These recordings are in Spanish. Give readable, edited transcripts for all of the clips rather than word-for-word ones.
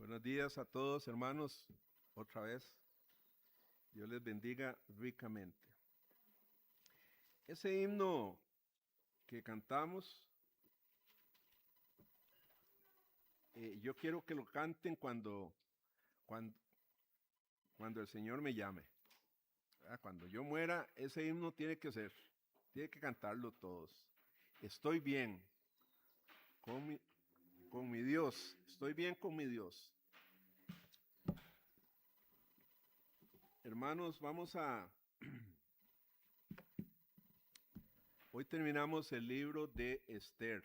Buenos días a todos, hermanos. Otra vez, Dios les bendiga ricamente. Ese himno que cantamos, yo quiero que lo canten cuando, cuando el Señor me llame. Cuando yo muera, ese himno tiene que cantarlo todos. Estoy bien con mi Dios, estoy bien con mi Dios. Hermanos, hoy terminamos el libro de Esther.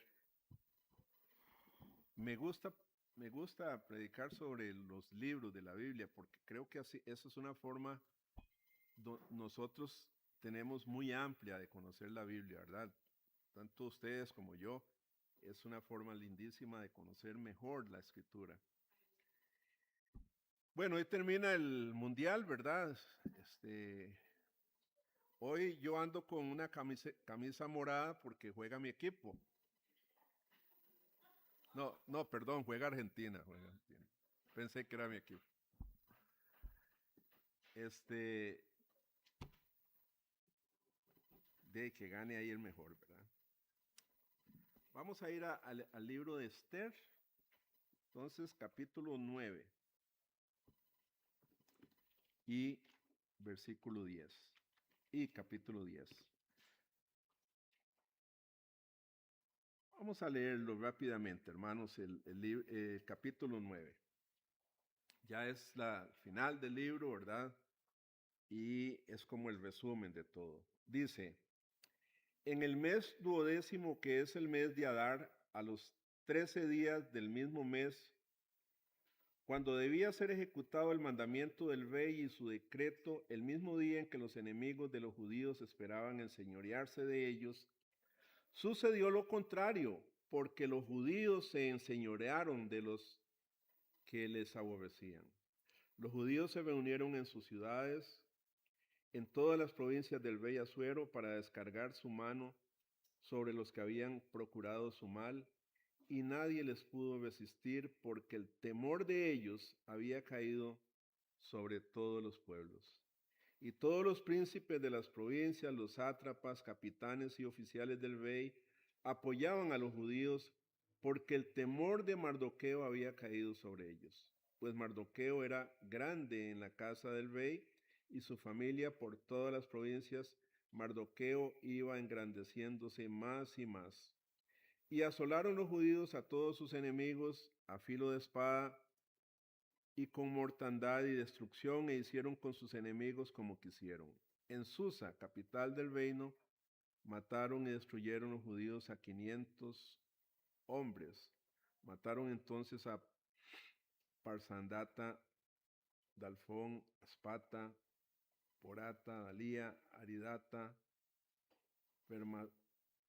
Me gusta, me gusta predicar sobre los libros de la Biblia porque creo que así, eso es una forma nosotros tenemos muy amplia de conocer la Biblia, ¿verdad? Tanto ustedes como yo, es una forma lindísima de conocer mejor la Escritura. Bueno, hoy termina el Mundial, ¿verdad? Hoy yo ando con una camisa morada porque juega mi equipo. No, perdón, juega Argentina. Pensé que era mi equipo. De que gane ahí el mejor, ¿verdad? Vamos a ir al libro de Esther, entonces capítulo 9 y versículo 10 y capítulo 10. Vamos a leerlo rápidamente, hermanos, el capítulo 9. Ya es la final del libro, ¿verdad? Y es como el resumen de todo. Dice, en el mes 12º, que es el mes de Adar, a los 13 días del mismo mes, cuando debía ser ejecutado el mandamiento del rey y su decreto, el mismo día en que los enemigos de los judíos esperaban enseñorearse de ellos, sucedió lo contrario, porque los judíos se enseñorearon de los que les aborrecían. Los judíos se reunieron en sus ciudades, en todas las provincias del rey Asuero, para descargar su mano sobre los que habían procurado su mal, y nadie les pudo resistir, porque el temor de ellos había caído sobre todos los pueblos. Y todos los príncipes de las provincias, los sátrapas, capitanes y oficiales del rey, apoyaban a los judíos, porque el temor de Mardoqueo había caído sobre ellos. Pues Mardoqueo era grande en la casa del rey, y su familia por todas las provincias. Mardoqueo iba engrandeciéndose más y más. Y asolaron los judíos a todos sus enemigos a filo de espada y con mortandad y destrucción, e hicieron con sus enemigos como quisieron. En Susa, capital del reino, mataron y destruyeron los judíos a 500 hombres. Mataron entonces a Parsandata, Dalfón, Aspata, Porata, Dalía, Aridata,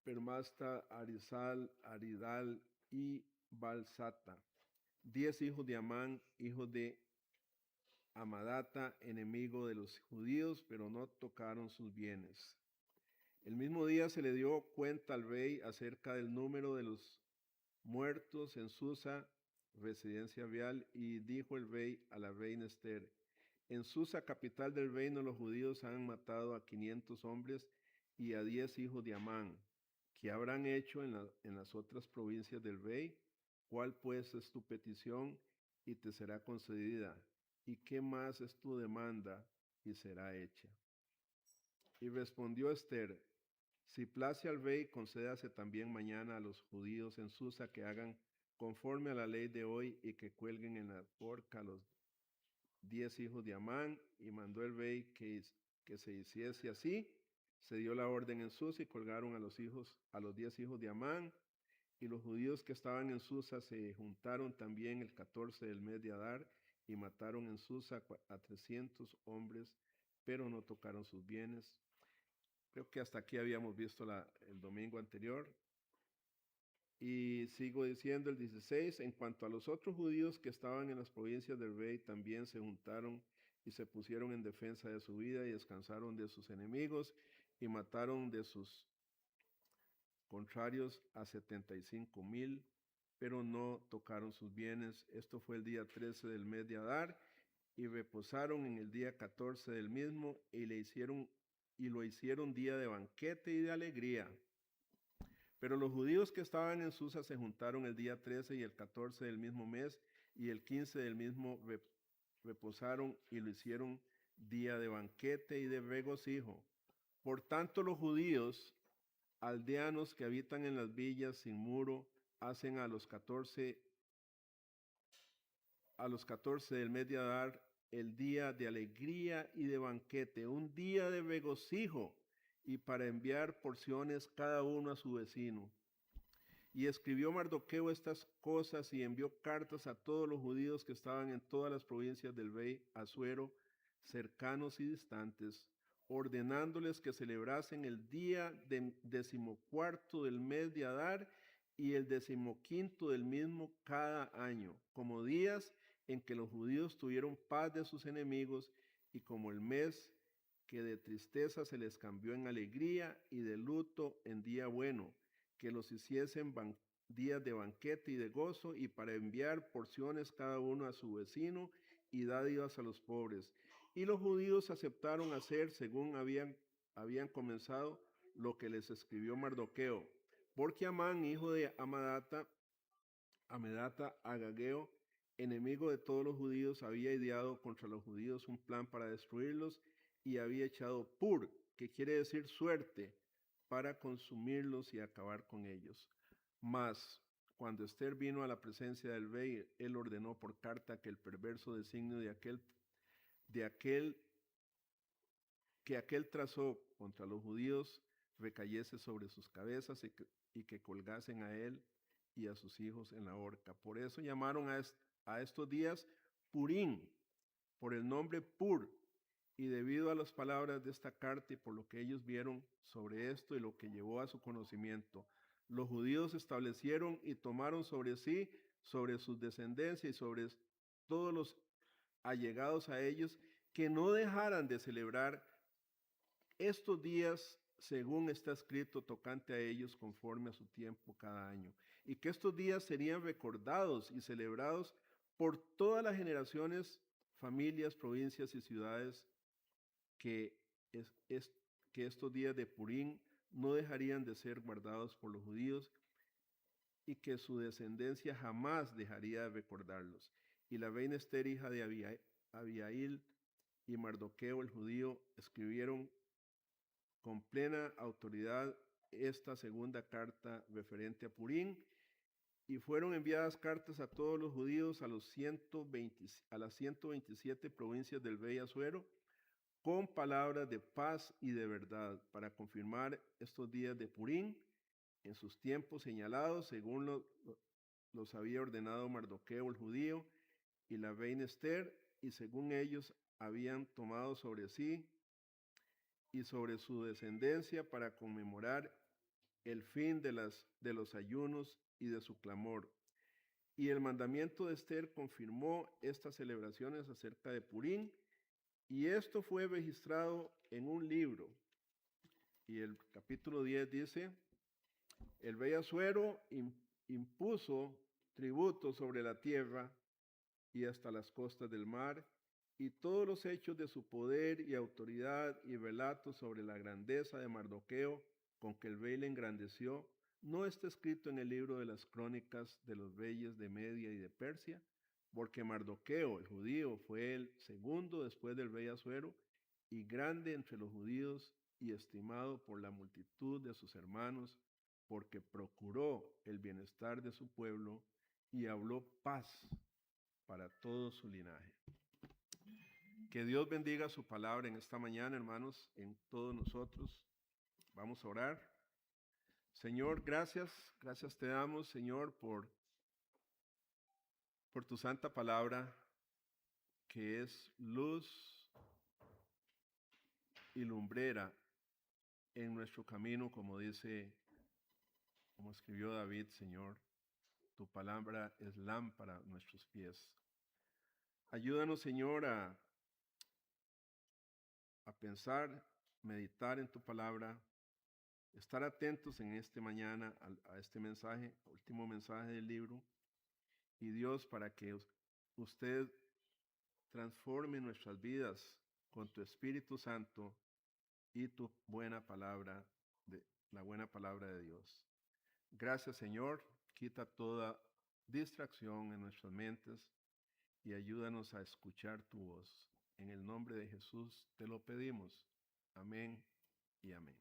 Permasta, Arizal, Aridal y Balsata. 10 hijos de Amán, hijo de Amadata, enemigo de los judíos, pero no tocaron sus bienes. El mismo día se le dio cuenta al rey acerca del número de los muertos en Susa, residencia real, y dijo el rey a la reina Esther: en Susa, capital del reino, los judíos han matado a 500 hombres y a 10 hijos de Amán. ¿Qué habrán hecho en las otras provincias del rey? ¿Cuál pues es tu petición y te será concedida? ¿Y qué más es tu demanda y será hecha? Y respondió Esther: si place al rey, concédase también mañana a los judíos en Susa que hagan conforme a la ley de hoy y que cuelguen en la horca a los 10 hijos de Amán. Y mandó el rey que se hiciese así. Se dio la orden en Susa y colgaron a los 10 hijos de Amán. Y los judíos que estaban en Susa se juntaron también el 14 del mes de Adar y mataron en Susa a 300 hombres, pero no tocaron sus bienes. Creo que hasta aquí habíamos visto el domingo anterior. Y sigo diciendo el 16, en cuanto a los otros judíos que estaban en las provincias del rey, también se juntaron y se pusieron en defensa de su vida y descansaron de sus enemigos y mataron de sus contrarios a 75,000 pero no tocaron sus bienes. Esto fue el día 13 del mes de Adar, y reposaron en el día 14 del mismo, y lo hicieron día de banquete y de alegría. Pero los judíos que estaban en Susa se juntaron el día 13 y el 14 del mismo mes, y el 15 del mismo reposaron y lo hicieron día de banquete y de regocijo. Por tanto, los judíos, aldeanos que habitan en las villas sin muro, hacen a los 14 del mes de Adar el día de alegría y de banquete, un día de regocijo, y para enviar porciones cada uno a su vecino. Y escribió Mardoqueo estas cosas y envió cartas a todos los judíos que estaban en todas las provincias del rey Asuero, cercanos y distantes, ordenándoles que celebrasen el día 14 del mes de Adar y el 15 del mismo cada año, como días en que los judíos tuvieron paz de sus enemigos, y como el mes que de tristeza se les cambió en alegría y de luto en día bueno, que los hiciesen días de banquete y de gozo, y para enviar porciones cada uno a su vecino y dádivas a los pobres. Y los judíos aceptaron hacer según habían comenzado lo que les escribió Mardoqueo, porque Amán, hijo de Amedata, Agageo, enemigo de todos los judíos, había ideado contra los judíos un plan para destruirlos, y había echado pur, que quiere decir suerte, para consumirlos y acabar con ellos. Mas, cuando Esther vino a la presencia del rey, él ordenó por carta que el perverso designio que aquel trazó contra los judíos recayese sobre sus cabezas, y que colgasen a él y a sus hijos en la horca. Por eso llamaron a estos días Purim, por el nombre Pur, y debido a las palabras de esta carta y por lo que ellos vieron sobre esto y lo que llevó a su conocimiento, los judíos establecieron y tomaron sobre sí, sobre sus descendencias y sobre todos los allegados a ellos, que no dejaran de celebrar estos días según está escrito tocante a ellos conforme a su tiempo cada año, y que estos días serían recordados y celebrados por todas las generaciones, familias, provincias y ciudades, que estos días de Purim no dejarían de ser guardados por los judíos, y que su descendencia jamás dejaría de recordarlos. Y la reina Esther, hija de Abihail, y Mardoqueo el judío escribieron con plena autoridad esta segunda carta referente a Purim, y fueron enviadas cartas a todos los judíos a las 127 provincias del rey Asuero, con palabras de paz y de verdad, para confirmar estos días de Purim en sus tiempos señalados, según los había ordenado Mardoqueo el judío y la reina Esther, y según ellos habían tomado sobre sí y sobre su descendencia, para conmemorar el fin de los ayunos y de su clamor. Y el mandamiento de Esther confirmó estas celebraciones acerca de Purim, y esto fue registrado en un libro. Y el capítulo 10 dice: el rey Asuero impuso tributo sobre la tierra y hasta las costas del mar, y todos los hechos de su poder y autoridad y relatos sobre la grandeza de Mardoqueo con que el rey le engrandeció, no está escrito en el libro de las crónicas de los reyes de Media y de Persia, porque Mardoqueo, el judío, fue el segundo después del rey Asuero, y grande entre los judíos y estimado por la multitud de sus hermanos, porque procuró el bienestar de su pueblo y habló paz para todo su linaje. Que Dios bendiga su palabra en esta mañana, hermanos, en todos nosotros. Vamos a orar. Señor, gracias te damos, Señor, por tu santa palabra, que es luz y lumbrera en nuestro camino, como escribió David, Señor. Tu palabra es lámpara a nuestros pies. Ayúdanos, Señor, a pensar, meditar en tu palabra, estar atentos en este mañana a este mensaje, último mensaje del libro, y Dios, para que usted transforme nuestras vidas con tu Espíritu Santo y tu buena palabra, la buena palabra de Dios. Gracias, Señor. Quita toda distracción en nuestras mentes y ayúdanos a escuchar tu voz. En el nombre de Jesús te lo pedimos. Amén y amén.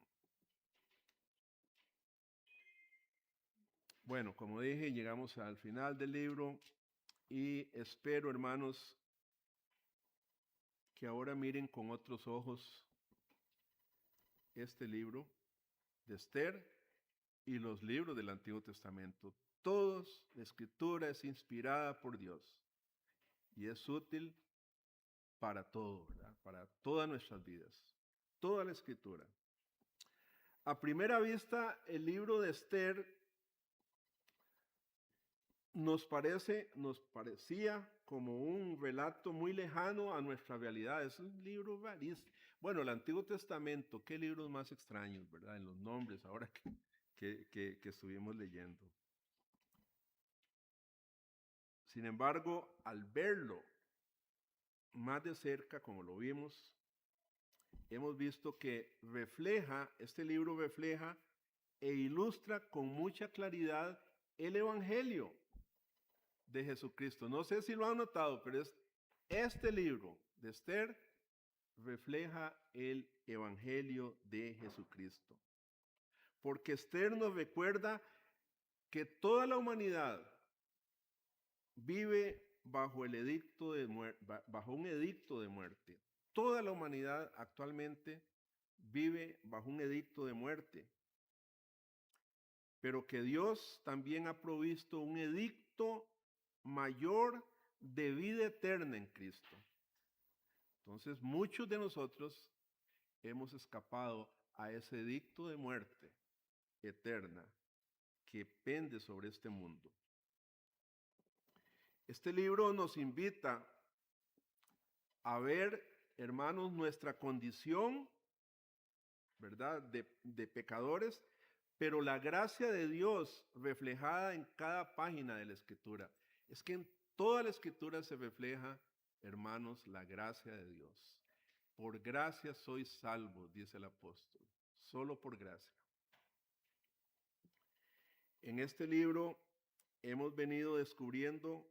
Bueno, como dije, llegamos al final del libro y espero, hermanos, que ahora miren con otros ojos este libro de Esther y los libros del Antiguo Testamento. Todos, la Escritura es inspirada por Dios y es útil para todo, ¿verdad? Para todas nuestras vidas. Toda la Escritura. A primera vista, el libro de Esther nos parecía como un relato muy lejano a nuestra realidad. Es un libro rarísimo. Bueno, el Antiguo Testamento, qué libros más extraños, ¿verdad? En los nombres, ahora que estuvimos leyendo. Sin embargo, al verlo más de cerca, como lo vimos, hemos visto que este libro refleja e ilustra con mucha claridad el Evangelio de Jesucristo. No sé si lo han notado, pero este libro de Esther refleja el Evangelio de Jesucristo. Porque Esther nos recuerda que toda la humanidad vive bajo un edicto de muerte. Toda la humanidad actualmente vive bajo un edicto de muerte. Pero que Dios también ha provisto un edicto mayor de vida eterna en Cristo. Entonces, muchos de nosotros hemos escapado a ese edicto de muerte eterna que pende sobre este mundo. Este libro nos invita a ver, hermanos, nuestra condición, ¿verdad?, de pecadores, pero la gracia de Dios reflejada en cada página de la Escritura. Es que en toda la Escritura se refleja, hermanos, la gracia de Dios. Por gracia sois salvos, dice el apóstol, solo por gracia. En este libro hemos venido descubriendo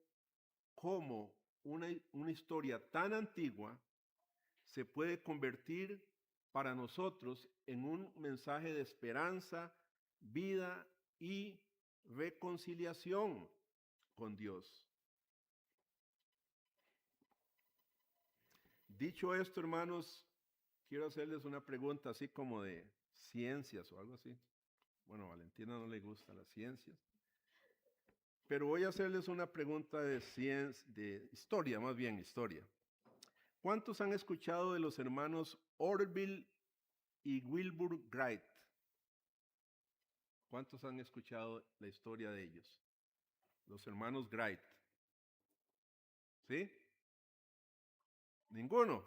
cómo una historia tan antigua se puede convertir para nosotros en un mensaje de esperanza, vida y reconciliación con Dios. Dicho esto, hermanos, quiero hacerles una pregunta así como de ciencias o algo así. Bueno, a Valentina no le gustan las ciencias. Pero voy a hacerles una pregunta de historia, más bien historia. ¿Cuántos han escuchado de los hermanos Orville y Wilbur Wright? ¿Cuántos han escuchado la historia de ellos? Los hermanos Wright. ¿Sí? ¿Ninguno?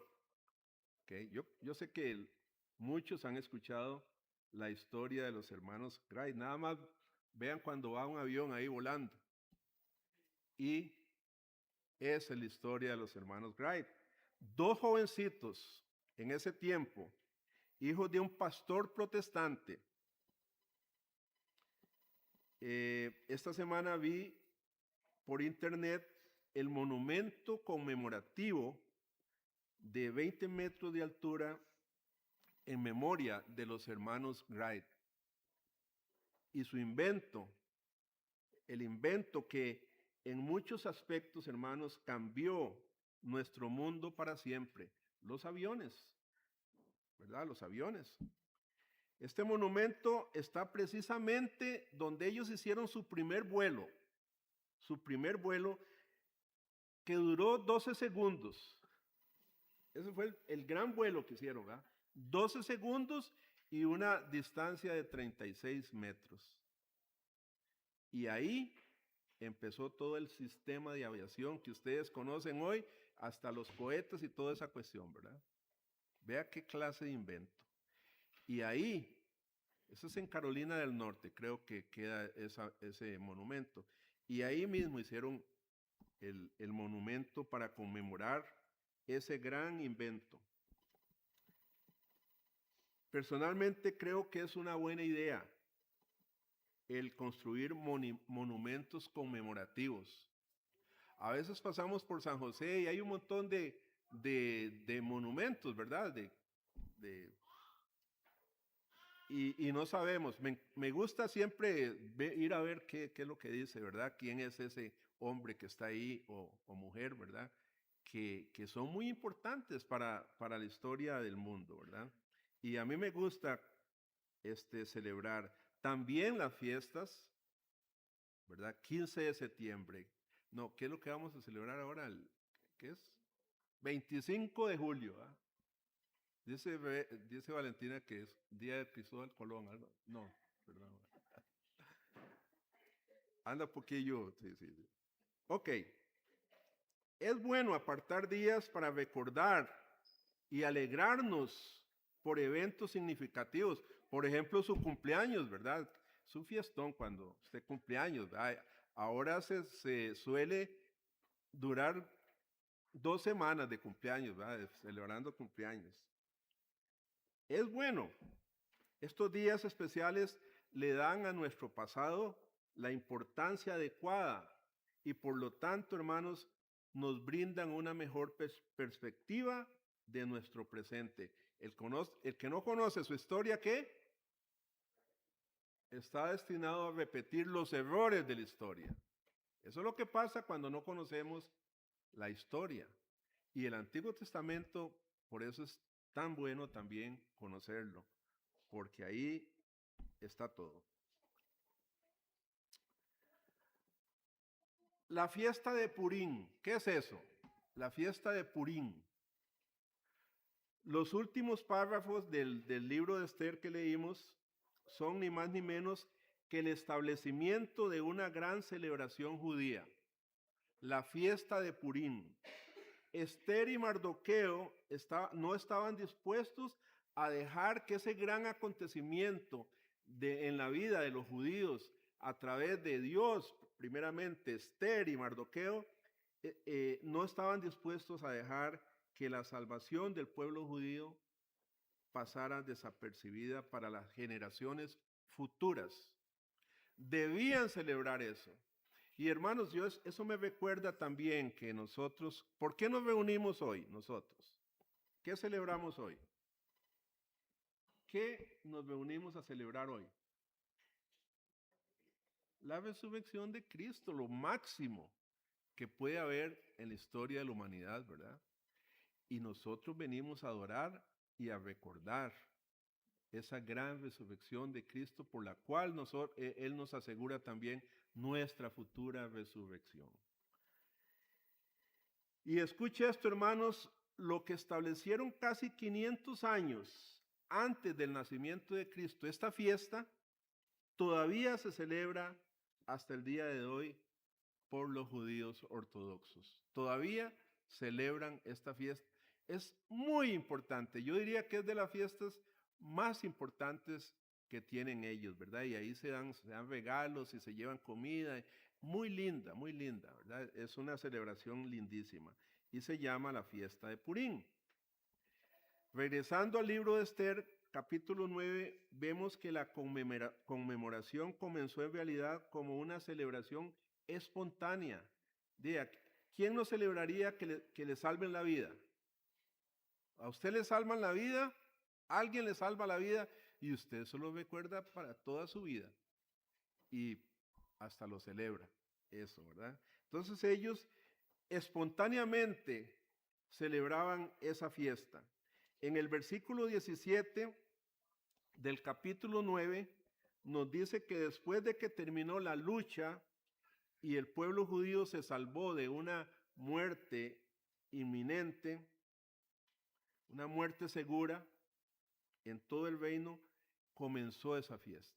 Okay. Yo sé que muchos han escuchado la historia de los hermanos Wright. Nada más vean cuando va un avión ahí volando. Y esa es la historia de los hermanos Wright. Dos jovencitos en ese tiempo, hijos de un pastor protestante. Esta semana vi por internet el monumento conmemorativo de 20 metros de altura en memoria de los hermanos Wright. Y su invento, el invento que en muchos aspectos, hermanos, cambió nuestro mundo para siempre. Los aviones, ¿verdad? Los aviones. Este monumento está precisamente donde ellos hicieron su primer vuelo que duró 12 segundos. Ese fue el gran vuelo que hicieron, ¿verdad? 12 segundos y una distancia de 36 metros. Y ahí empezó todo el sistema de aviación que ustedes conocen hoy, hasta los cohetes y toda esa cuestión, ¿verdad? Vea qué clase de invento. Y ahí Eso es en Carolina del Norte, creo que queda ese monumento. Y ahí mismo hicieron el monumento para conmemorar ese gran invento. Personalmente creo que es una buena idea el construir monumentos conmemorativos. A veces pasamos por San José y hay un montón de monumentos, ¿verdad? Y no sabemos. Me gusta siempre ir a ver qué es lo que dice, ¿verdad? ¿Quién es ese hombre que está ahí o mujer, ¿verdad? Que son muy importantes para la historia del mundo, ¿verdad? Y a mí me gusta celebrar también las fiestas, ¿verdad? 15 de septiembre. No, ¿qué es lo que vamos a celebrar ahora? ¿Qué es? 25 de julio. ¿Ah? Dice Valentina que es día de Cristóbal Colón. ¿Algo? No, perdón. Anda un poquillo. Sí, sí, sí. Ok. Es bueno apartar días para recordar y alegrarnos por eventos significativos. Por ejemplo, su cumpleaños, ¿verdad? Su fiestón cuando usted cumpleaños. ¿verdad? Ahora se suele durar 2 semanas de cumpleaños, ¿verdad? Celebrando cumpleaños. Es bueno. Estos días especiales le dan a nuestro pasado la importancia adecuada y por lo tanto, hermanos, nos brindan una mejor perspectiva de nuestro presente. El que no conoce su historia, ¿qué? Está destinado a repetir los errores de la historia. Eso es lo que pasa cuando no conocemos la historia. Y el Antiguo Testamento, por eso es tan bueno también conocerlo, porque ahí está todo. La fiesta de Purín, ¿qué es eso? La fiesta de Purín. Los últimos párrafos del libro de Esther que leímos son ni más ni menos que el establecimiento de una gran celebración judía, la fiesta de Purín. Esther y Mardoqueo no estaban dispuestos a dejar que ese gran acontecimiento en la vida de los judíos a través de Dios, primeramente Esther y Mardoqueo, no estaban dispuestos a dejar que la salvación del pueblo judío pasara desapercibida para las generaciones futuras. Debían celebrar eso. Y hermanos, eso me recuerda también que nosotros, ¿por qué nos reunimos hoy nosotros? ¿Qué celebramos hoy? ¿Qué nos reunimos a celebrar hoy? La resurrección de Cristo, lo máximo que puede haber en la historia de la humanidad, ¿verdad? Y nosotros venimos a adorar y a recordar esa gran resurrección de Cristo por la cual Él nos asegura también nuestra futura resurrección. Y escuche esto, hermanos, lo que establecieron casi 500 años antes del nacimiento de Cristo, esta fiesta todavía se celebra hasta el día de hoy por los judíos ortodoxos. Todavía celebran esta fiesta. Es muy importante. Yo diría que es de las fiestas más importantes que tienen ellos, ¿verdad? Y ahí se dan regalos y se llevan comida. Muy linda, ¿verdad? Es una celebración lindísima. Y se llama la fiesta de Purín. Regresando al libro de Esther, capítulo 9, vemos que la conmemoración comenzó en realidad como una celebración espontánea. Diga, ¿quién no celebraría que le salven la vida? ¿A usted le salvan la vida? ¿Alguien le salva la vida? Y usted solo recuerda para toda su vida. Y hasta lo celebra. Eso, ¿verdad? Entonces ellos espontáneamente celebraban esa fiesta. En el versículo 17 del capítulo 9 nos dice que después de que terminó la lucha y el pueblo judío se salvó de una muerte inminente, una muerte segura, en todo el reino comenzó esa fiesta.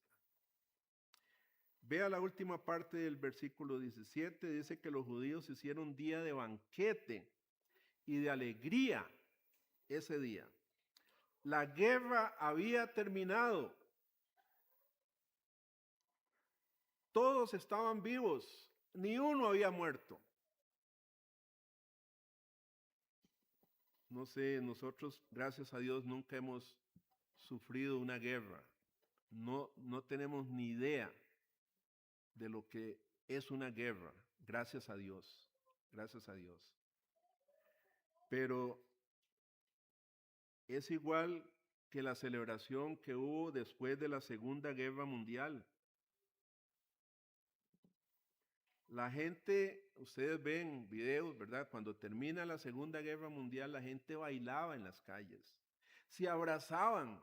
Vea la última parte del versículo 17, dice que los judíos hicieron día de banquete y de alegría ese día. La guerra había terminado todos estaban vivos, ni uno había muerto. No sé, nosotros, gracias a Dios, nunca hemos sufrido una guerra. No tenemos ni idea de lo que es una guerra, gracias a Dios, gracias a Dios. Pero es igual que la celebración que hubo después de la Segunda Guerra Mundial. La gente, ustedes ven videos, ¿verdad? Cuando termina la Segunda Guerra Mundial, la gente bailaba en las calles, se abrazaban,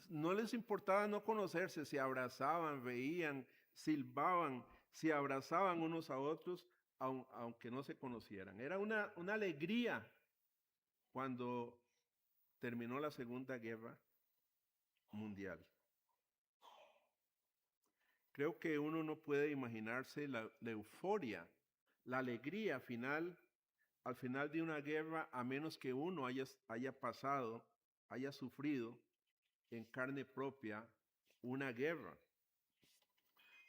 no les importaba no conocerse, se abrazaban, reían, silbaban, se abrazaban unos a otros, aunque no se conocieran. Era una alegría cuando terminó la Segunda Guerra Mundial. Creo que uno no puede imaginarse la euforia, la alegría final, al final de una guerra, a menos que uno haya pasado, haya sufrido en carne propia una guerra.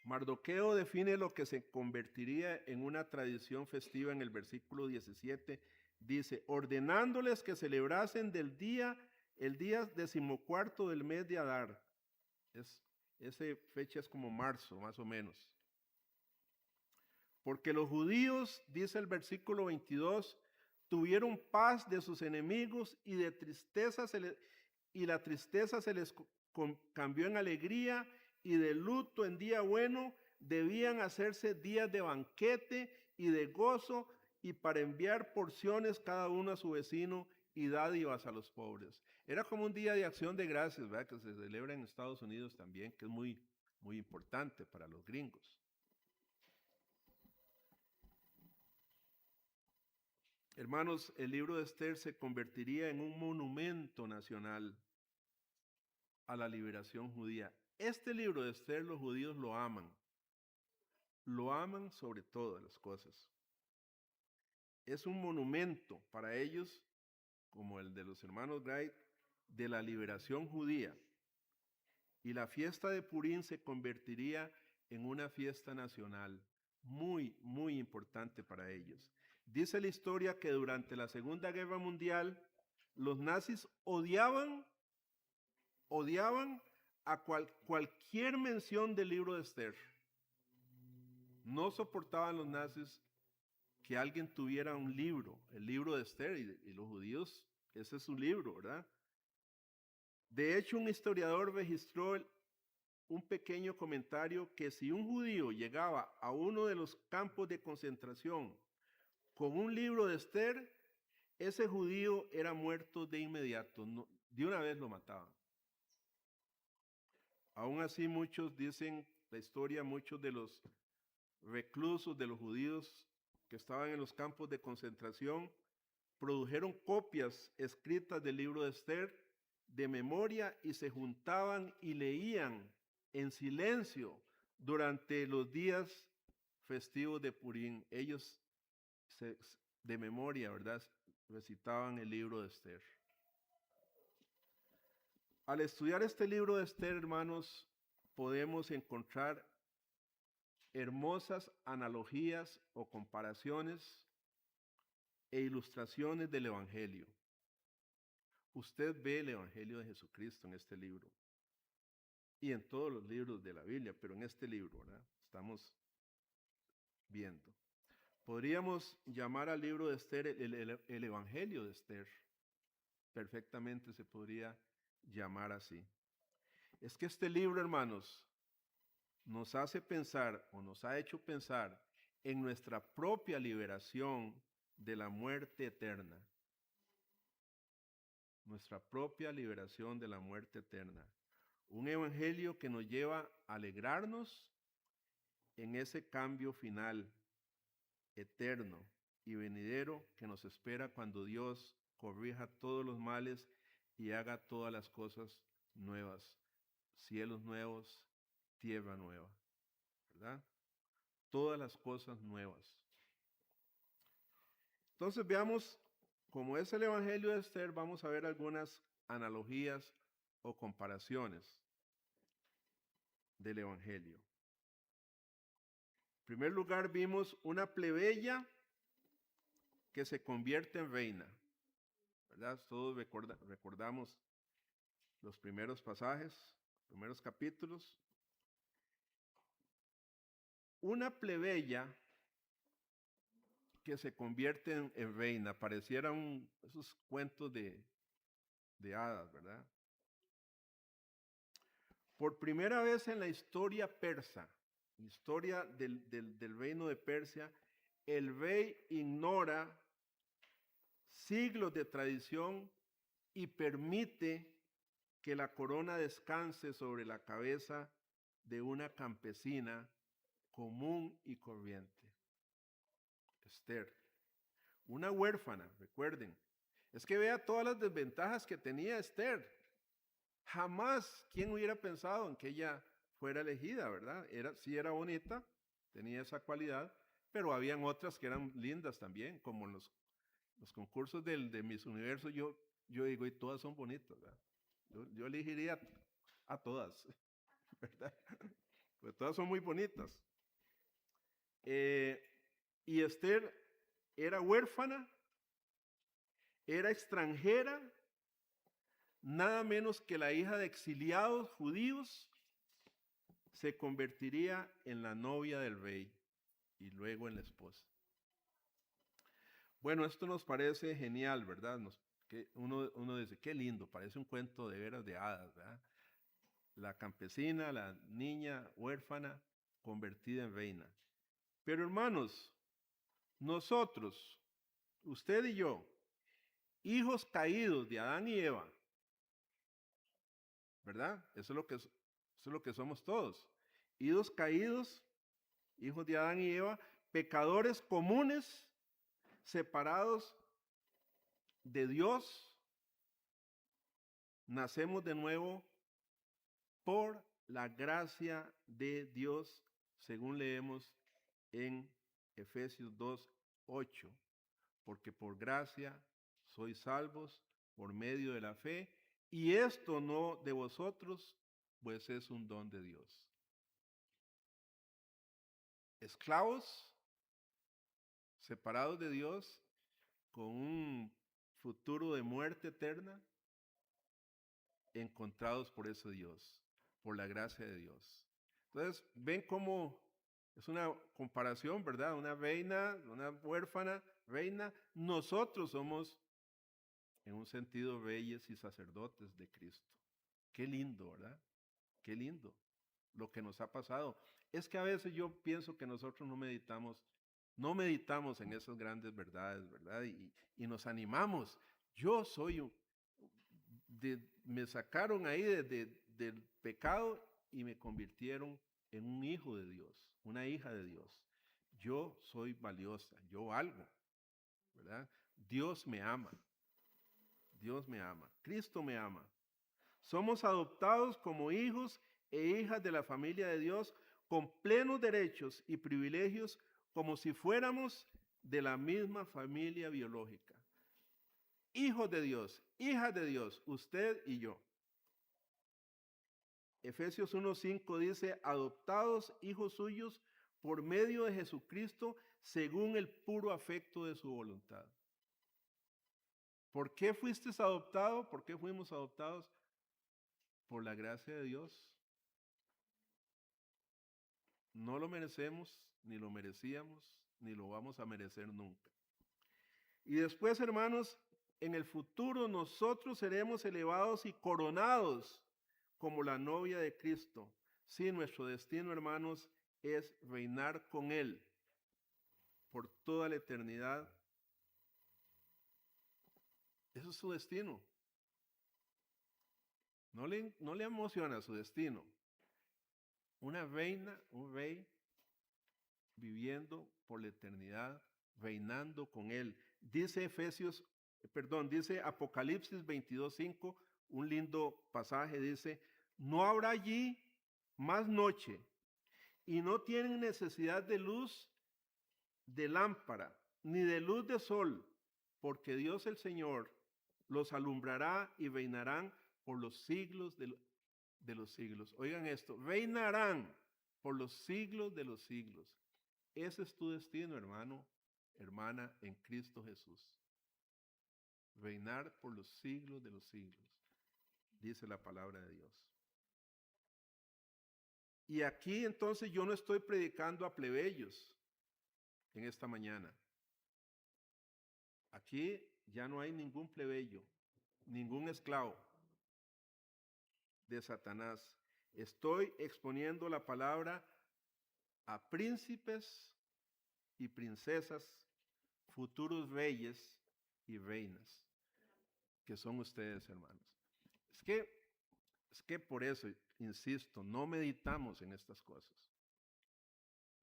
Mardoqueo define lo que se convertiría en una tradición festiva en el versículo 17. Dice, ordenándoles que celebrasen el día 14 del mes de Adar. Esa fecha es como marzo, más o menos. Porque los judíos, dice el versículo 22, tuvieron paz de sus enemigos y la tristeza se les cambió en alegría, y de luto en día bueno debían hacerse días de banquete y de gozo, y para enviar porciones cada uno a su vecino y dádivas a los pobres. Era como un día de acción de gracias, ¿verdad? Que se celebra en Estados Unidos también, que es muy importante para los gringos. Hermanos, el libro de Esther se convertiría en un monumento nacional a la liberación judía. Este libro de Esther los judíos lo aman sobre todas las cosas. Es un monumento para ellos, como el de los hermanos Wright, de la liberación judía. Y la fiesta de Purim se convertiría en una fiesta nacional muy importante para ellos. Dice la historia que durante la Segunda Guerra Mundial los nazis odiaban a cualquier mención del libro de Esther. No soportaban los nazis que alguien tuviera un libro, el libro de Esther, y los judíos, ese es su libro, ¿verdad? De hecho, un historiador registró un pequeño comentario que si un judío llegaba a uno de los campos de concentración con un libro de Esther, ese judío era muerto de inmediato, de una vez lo mataban. Aún así, muchos dicen la historia, muchos de los reclusos, de los judíos que estaban en los campos de concentración, produjeron copias escritas del libro de Esther de memoria y se juntaban y leían en silencio durante los días festivos de Purim. Ellos de memoria, ¿verdad?, recitaban el libro de Esther. Al estudiar este libro de Esther, hermanos, podemos encontrar hermosas analogías o comparaciones e ilustraciones del Evangelio. Usted ve el Evangelio de Jesucristo en este libro y en todos los libros de la Biblia, pero en este libro, ¿verdad?, estamos viendo. Podríamos llamar al libro de Esther el Evangelio de Esther. Perfectamente se podría llamar así. Es que este libro, hermanos, nos hace pensar o nos ha hecho pensar en nuestra propia liberación de la muerte eterna. Nuestra propia liberación de la muerte eterna. Un evangelio que nos lleva a alegrarnos en ese cambio final, eterno y venidero que nos espera cuando Dios corrija todos los males y haga todas las cosas nuevas. Cielos nuevos, tierra nueva, ¿verdad? Todas las cosas nuevas. Entonces veamos, como es el Evangelio de Esther, vamos a ver algunas analogías o comparaciones del Evangelio. primer lugar vimos una plebeya que se convierte en reina, ¿verdad? Todos recordamos los primeros pasajes, primeros capítulos. Una plebeya que se convierte en reina, parecieran esos cuentos de hadas, ¿verdad? Por primera vez en la historia persa, historia del reino de Persia, el rey ignora siglos de tradición y permite que la corona descanse sobre la cabeza de una campesina común y corriente. Esther, una huérfana, recuerden. Es que vea todas las desventajas que tenía Esther. Jamás, ¿quién hubiera pensado en que ella fuera elegida, verdad? Sí era bonita, tenía esa cualidad, pero habían otras que eran lindas también, como en los concursos de Miss Universo, yo digo, y todas son bonitas, ¿verdad? Yo elegiría a todas, ¿verdad? Pues todas son muy bonitas. Y Esther era huérfana, era extranjera, nada menos que la hija de exiliados judíos, se convertiría en la novia del rey y luego en la esposa. Bueno, esto nos parece genial, ¿verdad? Que uno dice, qué lindo, parece un cuento de veras de hadas, ¿verdad? La campesina, la niña huérfana, convertida en reina. Pero hermanos, nosotros, usted y yo, hijos caídos de Adán y Eva, ¿verdad? Eso es lo que somos todos. Hijos caídos, hijos de Adán y Eva, pecadores comunes, separados de Dios, nacemos de nuevo por la gracia de Dios, según leemos en Efesios 2:8, porque por gracia sois salvos por medio de la fe, y esto no de vosotros, pues es un don de Dios. Esclavos, separados de Dios, con un futuro de muerte eterna, encontrados por ese Dios, por la gracia de Dios. Entonces, ven cómo es una comparación, ¿verdad? Una reina, una huérfana, reina. Nosotros somos, en un sentido, reyes y sacerdotes de Cristo. Qué lindo, ¿verdad? Qué lindo lo que nos ha pasado. Es que a veces yo pienso que nosotros no meditamos en esas grandes verdades, ¿verdad? Y nos animamos. Yo soy me sacaron ahí del pecado y me convirtieron en un hijo de Dios, una hija de Dios. Yo soy valiosa, yo valgo, ¿verdad? Dios me ama, Dios me ama, Cristo me ama. Somos adoptados como hijos e hijas de la familia de Dios con plenos derechos y privilegios como si fuéramos de la misma familia biológica. Hijos de Dios, hijas de Dios, usted y yo. Efesios 1:5 dice, adoptados hijos suyos por medio de Jesucristo según el puro afecto de su voluntad. ¿Por qué fuiste adoptado? ¿Por qué fuimos adoptados? Por la gracia de Dios. No lo merecemos, ni lo merecíamos, ni lo vamos a merecer nunca. Y después, hermanos, en el futuro nosotros seremos elevados y coronados como la novia de Cristo. Sí, nuestro destino, hermanos, es reinar con Él por toda la eternidad. Eso es su destino. No le emociona su destino. Una reina, un rey, viviendo por la eternidad, reinando con Él. Dice dice Apocalipsis 22:5, un lindo pasaje, dice, no habrá allí más noche y no tienen necesidad de luz de lámpara ni de luz de sol, porque Dios el Señor los alumbrará y reinarán por los siglos de los siglos. Oigan esto, reinarán por los siglos de los siglos. Ese es tu destino, hermano, hermana, en Cristo Jesús. Reinar por los siglos de los siglos, dice la palabra de Dios. Y aquí entonces yo no estoy predicando a plebeyos en esta mañana. Aquí ya no hay ningún plebeyo, ningún esclavo de Satanás. Estoy exponiendo la palabra a príncipes y princesas, futuros reyes y reinas, que son ustedes, hermanos. Es que por eso, insisto, no meditamos en estas cosas,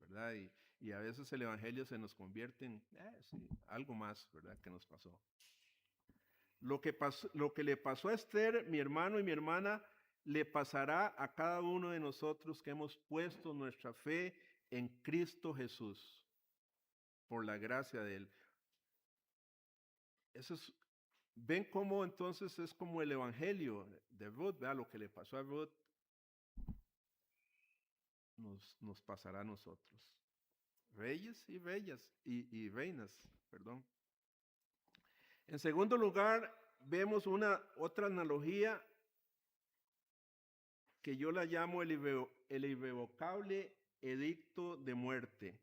¿verdad? Y a veces el evangelio se nos convierte en sí, algo más, ¿verdad? Que nos pasó. Lo que le pasó a Esther, mi hermano y mi hermana, le pasará a cada uno de nosotros que hemos puesto nuestra fe en Cristo Jesús, por la gracia de Él. Eso es, ven cómo entonces es como el evangelio de Ruth, ¿verdad? Lo que le pasó a Ruth nos pasará a nosotros. Reyes y reinas, perdón. En segundo lugar, vemos otra analogía que yo la llamo el irrevocable edicto de muerte.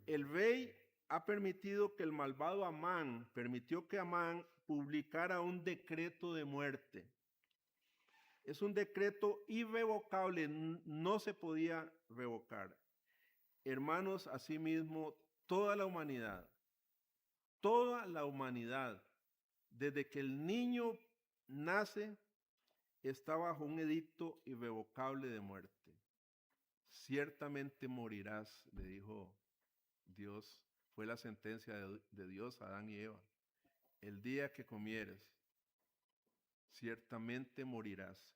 El rey ha permitido que el malvado Amán, permitió que Amán publicara un decreto de muerte. Es un decreto irrevocable, no se podía revocar. Hermanos, asimismo, toda la humanidad, desde que el niño nace, está bajo un edicto irrevocable de muerte. Ciertamente morirás, le dijo Dios. Fue la sentencia de Dios a Adán y Eva. El día que comieres, ciertamente morirás.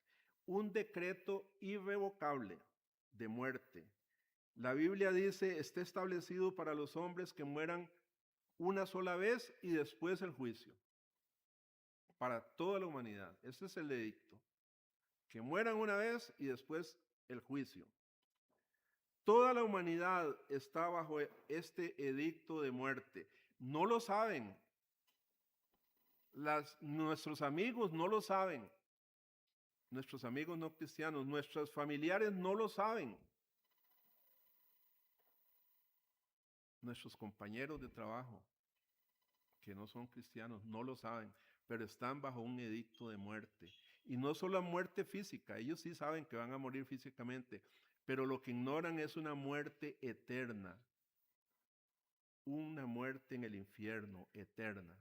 Un decreto irrevocable de muerte. La Biblia dice, está establecido para los hombres que mueran una sola vez y después el juicio. Para toda la humanidad. Ese es el edicto. Que mueran una vez y después el juicio. Toda la humanidad está bajo este edicto de muerte. No lo saben. Nuestros amigos no lo saben. Nuestros amigos no cristianos, nuestros familiares no lo saben. Nuestros compañeros de trabajo, que no son cristianos, no lo saben, pero están bajo un edicto de muerte. Y no solo la muerte física, ellos sí saben que van a morir físicamente, pero lo que ignoran es una muerte eterna. Una muerte en el infierno eterna.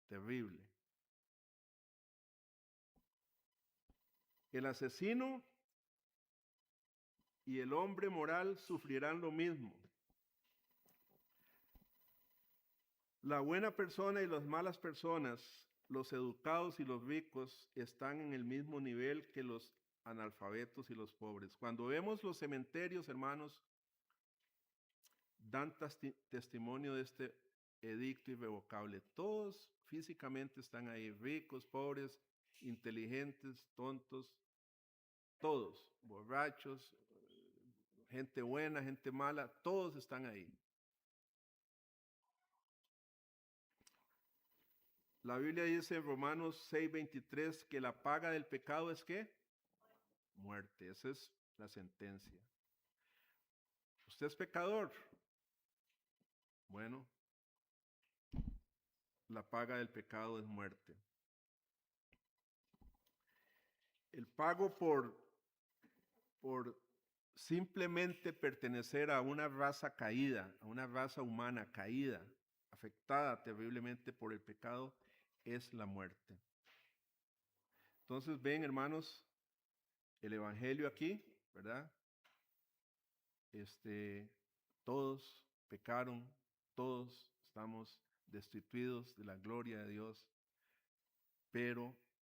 Terrible. El asesino y el hombre moral sufrirán lo mismo. La buena persona y las malas personas, los educados y los ricos, están en el mismo nivel que los analfabetos y los pobres. Cuando vemos los cementerios, hermanos, dan testimonio de este edicto irrevocable. Todos físicamente están ahí, ricos, pobres, inteligentes, tontos, todos, borrachos, gente buena, gente mala, todos están ahí. La Biblia dice en Romanos 6:23 que la paga del pecado es ¿qué? Muerte. Esa es la sentencia. ¿Usted es pecador? Bueno, la paga del pecado es muerte. El pago por simplemente pertenecer a una raza caída, a una raza humana caída, afectada terriblemente por el pecado, es la muerte. Entonces ven, hermanos, el evangelio aquí, ¿verdad? Todos pecaron, todos estamos destituidos de la gloria de Dios, pero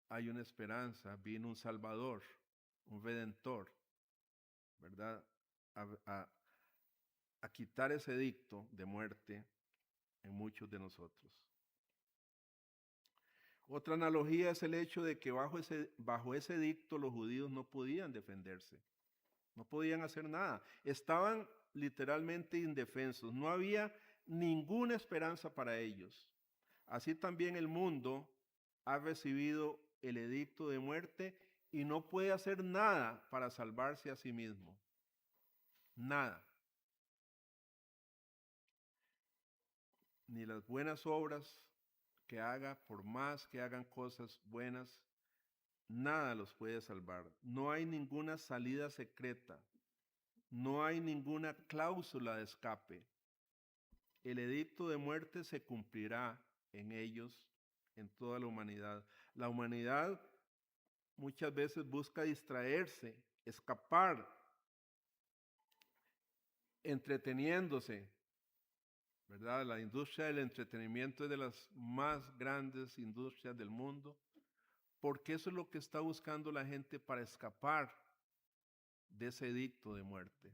hay una esperanza, vino un Salvador, un Redentor, ¿verdad? A quitar ese edicto de muerte en muchos de nosotros. Otra analogía es el hecho de que bajo ese edicto los judíos no podían defenderse, no podían hacer nada. Estaban literalmente indefensos. No había ninguna esperanza para ellos. Así también el mundo ha recibido el edicto de muerte y no puede hacer nada para salvarse a sí mismo. Nada. Ni las buenas obras que haga, por más que hagan cosas buenas, nada los puede salvar. No hay ninguna salida secreta. No hay ninguna cláusula de escape. El edicto de muerte se cumplirá en ellos, en toda la humanidad. La humanidad muchas veces busca distraerse, escapar, entreteniéndose, ¿verdad? La industria del entretenimiento es de las más grandes industrias del mundo, porque eso es lo que está buscando la gente para escapar de ese edicto de muerte.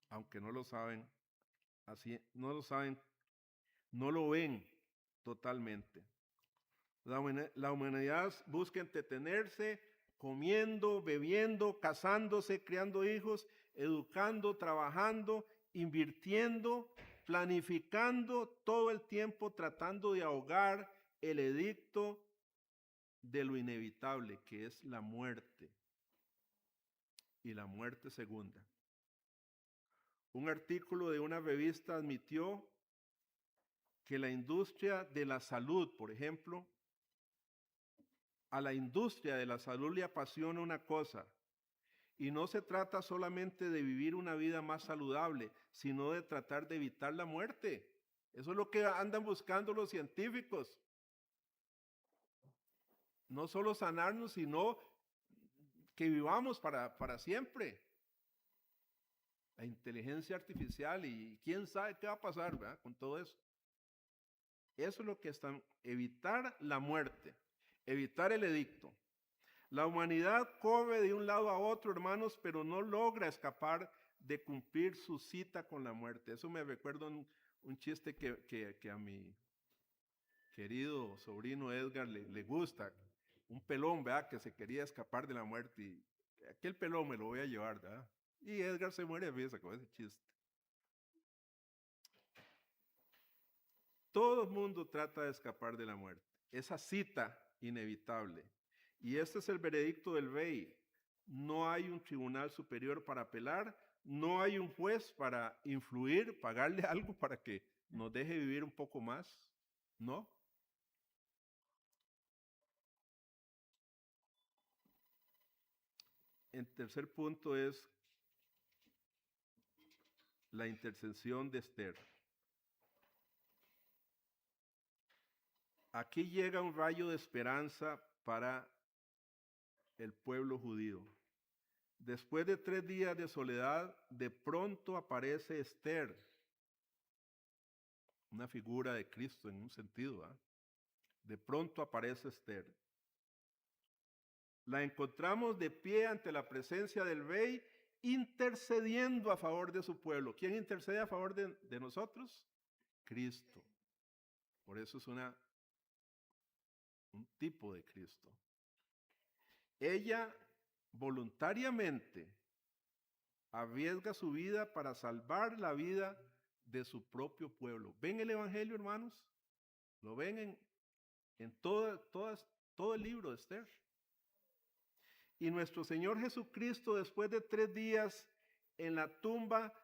Aunque no lo saben, así no lo saben, no lo ven totalmente. La humanidad busca entretenerse, comiendo, bebiendo, casándose, criando hijos, educando, trabajando, invirtiendo, planificando todo el tiempo, tratando de ahogar el edicto de lo inevitable, que es la muerte y la muerte segunda. Un artículo de una revista admitió que la industria de la salud, por ejemplo, a la industria de la salud le apasiona una cosa, y no se trata solamente de vivir una vida más saludable, sino de tratar de evitar la muerte. Eso es lo que andan buscando los científicos. No solo sanarnos, sino que vivamos para siempre. La inteligencia artificial y quién sabe qué va a pasar, ¿verdad? Con todo eso. Eso es lo que están, evitar la muerte, evitar el edicto. La humanidad corre de un lado a otro, hermanos, pero no logra escapar de cumplir su cita con la muerte. Eso me recuerda un chiste que a mi querido sobrino Edgar le gusta. Un pelón, ¿verdad? Que se quería escapar de la muerte. Y aquel pelón me lo voy a llevar, ¿verdad? Y Edgar se muere de risa con ese chiste. Todo el mundo trata de escapar de la muerte. Esa cita inevitable. Y este es el veredicto del rey. No hay un tribunal superior para apelar, no hay un juez para influir, pagarle algo para que nos deje vivir un poco más. No. El tercer punto es la intercesión de Esther. Aquí llega un rayo de esperanza para el pueblo judío. Después de 3 días de soledad, de pronto aparece Esther, una figura de Cristo en un sentido. De pronto aparece Esther. La encontramos de pie ante la presencia del rey, intercediendo a favor de su pueblo. ¿Quién intercede a favor de nosotros? Cristo. Por eso es un tipo de Cristo. Ella voluntariamente arriesga su vida para salvar la vida de su propio pueblo. ¿Ven el Evangelio, hermanos? ¿Lo ven en todo el libro de Esther? Y nuestro Señor Jesucristo, después de 3 días en la tumba,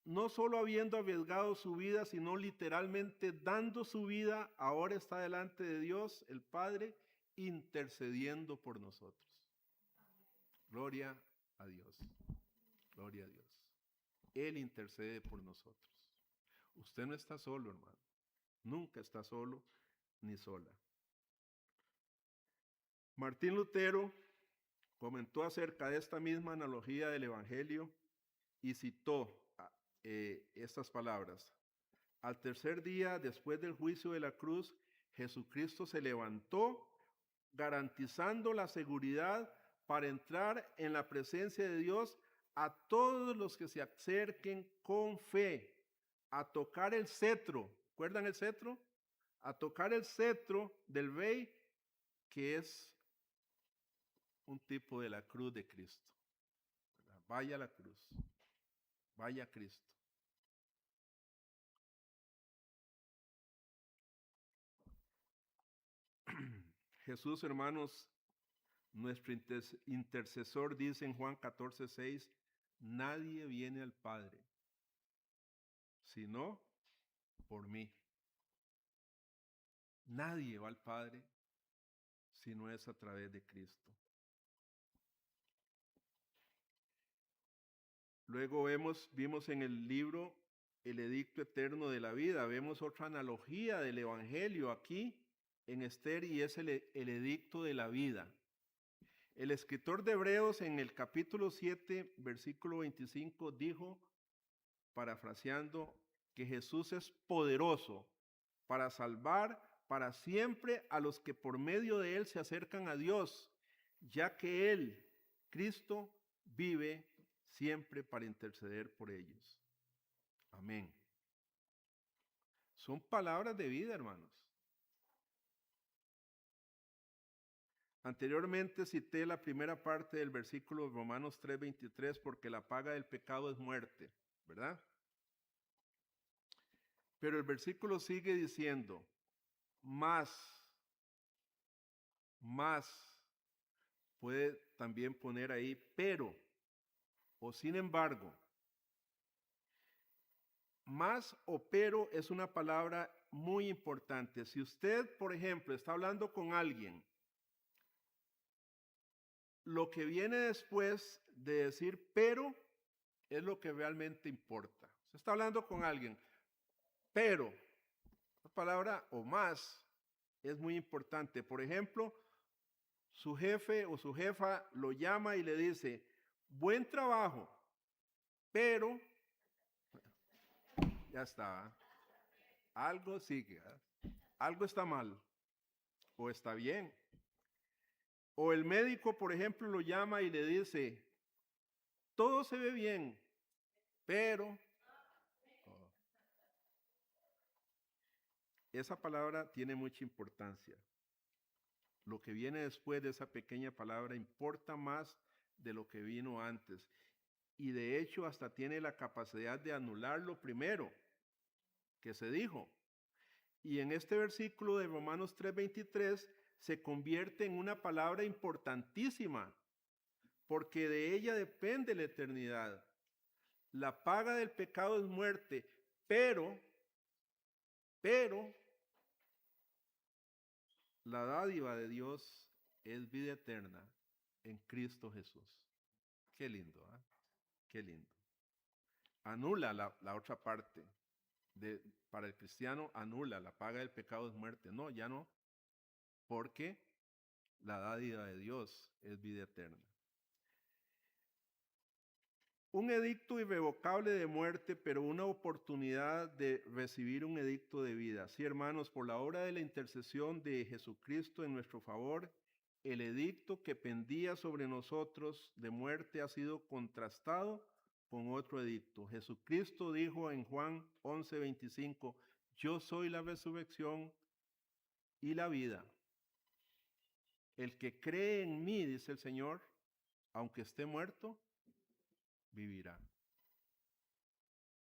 no solo habiendo arriesgado su vida, sino literalmente dando su vida, ahora está delante de Dios, el Padre, intercediendo por nosotros. Gloria a Dios. Gloria a Dios. Él intercede por nosotros. Usted no está solo, hermano. Nunca está solo ni sola. Martín Lutero comentó acerca de esta misma analogía del Evangelio y citó estas palabras. Al tercer día, después del juicio de la cruz, Jesucristo se levantó, garantizando la seguridad para entrar en la presencia de Dios a todos los que se acerquen con fe, a tocar el cetro. ¿Recuerdan el cetro? A tocar el cetro del rey, que es un tipo de la cruz de Cristo. vaya a la cruz, vaya a Cristo. Jesús, hermanos, nuestro intercesor, dice en Juan 14:6, nadie viene al Padre, sino por mí. Nadie va al Padre si no es a través de Cristo. Luego vimos en el libro el edicto eterno de la vida. Vemos otra analogía del Evangelio aquí en Esther y es el edicto de la vida. El escritor de Hebreos en el capítulo 7, versículo 25 dijo, parafraseando, que Jesús es poderoso para salvar para siempre a los que por medio de él se acercan a Dios, ya que él, Cristo, vive siempre para interceder por ellos. Amén. Son palabras de vida, hermanos. Anteriormente cité la primera parte del versículo de Romanos 3:23 porque la paga del pecado es muerte, ¿verdad? Pero el versículo sigue diciendo, más, puede también poner ahí, pero, o sin embargo. Más o pero es una palabra muy importante. Si usted, por ejemplo, está hablando con alguien, lo que viene después de decir pero es lo que realmente importa. Usted está hablando con alguien, pero la palabra o más es muy importante. Por ejemplo, su jefe o su jefa lo llama y le dice, buen trabajo, pero ya está. Algo sigue, algo está mal o está bien. O el médico, por ejemplo, lo llama y le dice, todo se ve bien, pero esa palabra tiene mucha importancia. Lo que viene después de esa pequeña palabra importa más de lo que vino antes. Y de hecho hasta tiene la capacidad de anular lo primero que se dijo. Y en este versículo de Romanos 3:23 se convierte en una palabra importantísima, porque de ella depende la eternidad. La paga del pecado es muerte, pero la dádiva de Dios es vida eterna en Cristo Jesús. Qué lindo, ¿eh? Qué lindo. Anula la otra parte. Para el cristiano anula, la paga del pecado es muerte. No, ya no, porque la dádiva de Dios es vida eterna. Un edicto irrevocable de muerte, pero una oportunidad de recibir un edicto de vida. Sí, hermanos, por la obra de la intercesión de Jesucristo en nuestro favor, el edicto que pendía sobre nosotros de muerte ha sido contrastado con otro edicto. Jesucristo dijo en Juan 11:25, yo soy la resurrección y la vida. El que cree en mí, dice el Señor, aunque esté muerto, vivirá.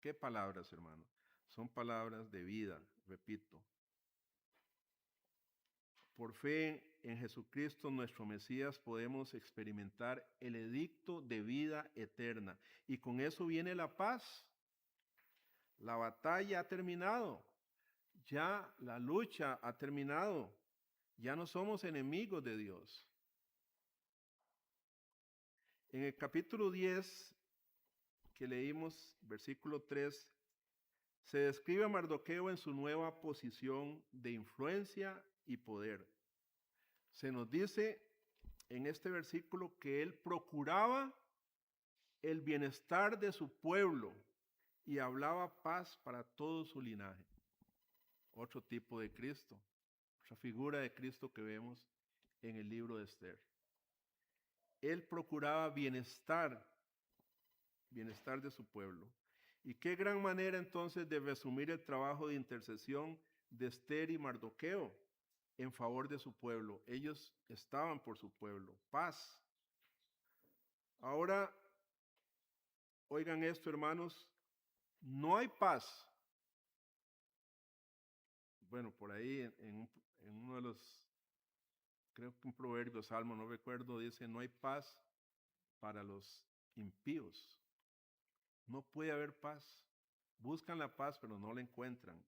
¿Qué palabras, hermano? Son palabras de vida, repito. Por fe en Jesucristo, nuestro Mesías, podemos experimentar el edicto de vida eterna. Y con eso viene la paz. La batalla ha terminado. Ya la lucha ha terminado. Ya no somos enemigos de Dios. En el capítulo 10 que leímos, versículo 3, se describe a Mardoqueo en su nueva posición de influencia y poder. Se nos dice en este versículo que él procuraba el bienestar de su pueblo y hablaba paz para todo su linaje. Otro tipo de Cristo, otra figura de Cristo que vemos en el libro de Esther. Él procuraba bienestar de su pueblo. Y qué gran manera entonces de resumir el trabajo de intercesión de Esther y Mardoqueo en favor de su pueblo. Ellos estaban por su pueblo. Paz. Ahora, Oigan esto, hermanos, no hay paz. Bueno, por ahí en uno de los, creo que un proverbio, salmo, no recuerdo, dice, no hay paz para los impíos. No puede haber paz. Buscan la paz, pero no la encuentran.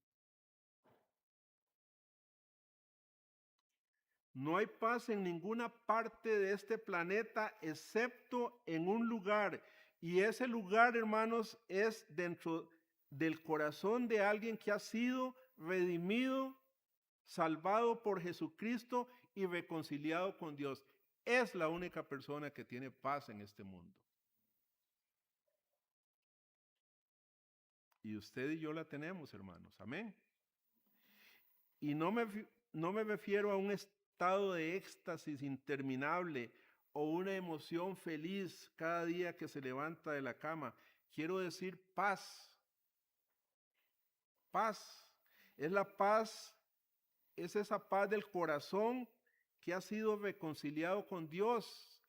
No hay paz en ninguna parte de este planeta excepto en un lugar. Y ese lugar, hermanos, es dentro del corazón de alguien que ha sido redimido, salvado por Jesucristo y reconciliado con Dios. Es la única persona que tiene paz en este mundo. Y usted y yo la tenemos, hermanos. Amén. Y no me refiero a un estado de éxtasis interminable o una emoción feliz cada día que se levanta de la cama. Quiero decir paz. Paz. Es la paz, es esa paz del corazón que ha sido reconciliado con Dios.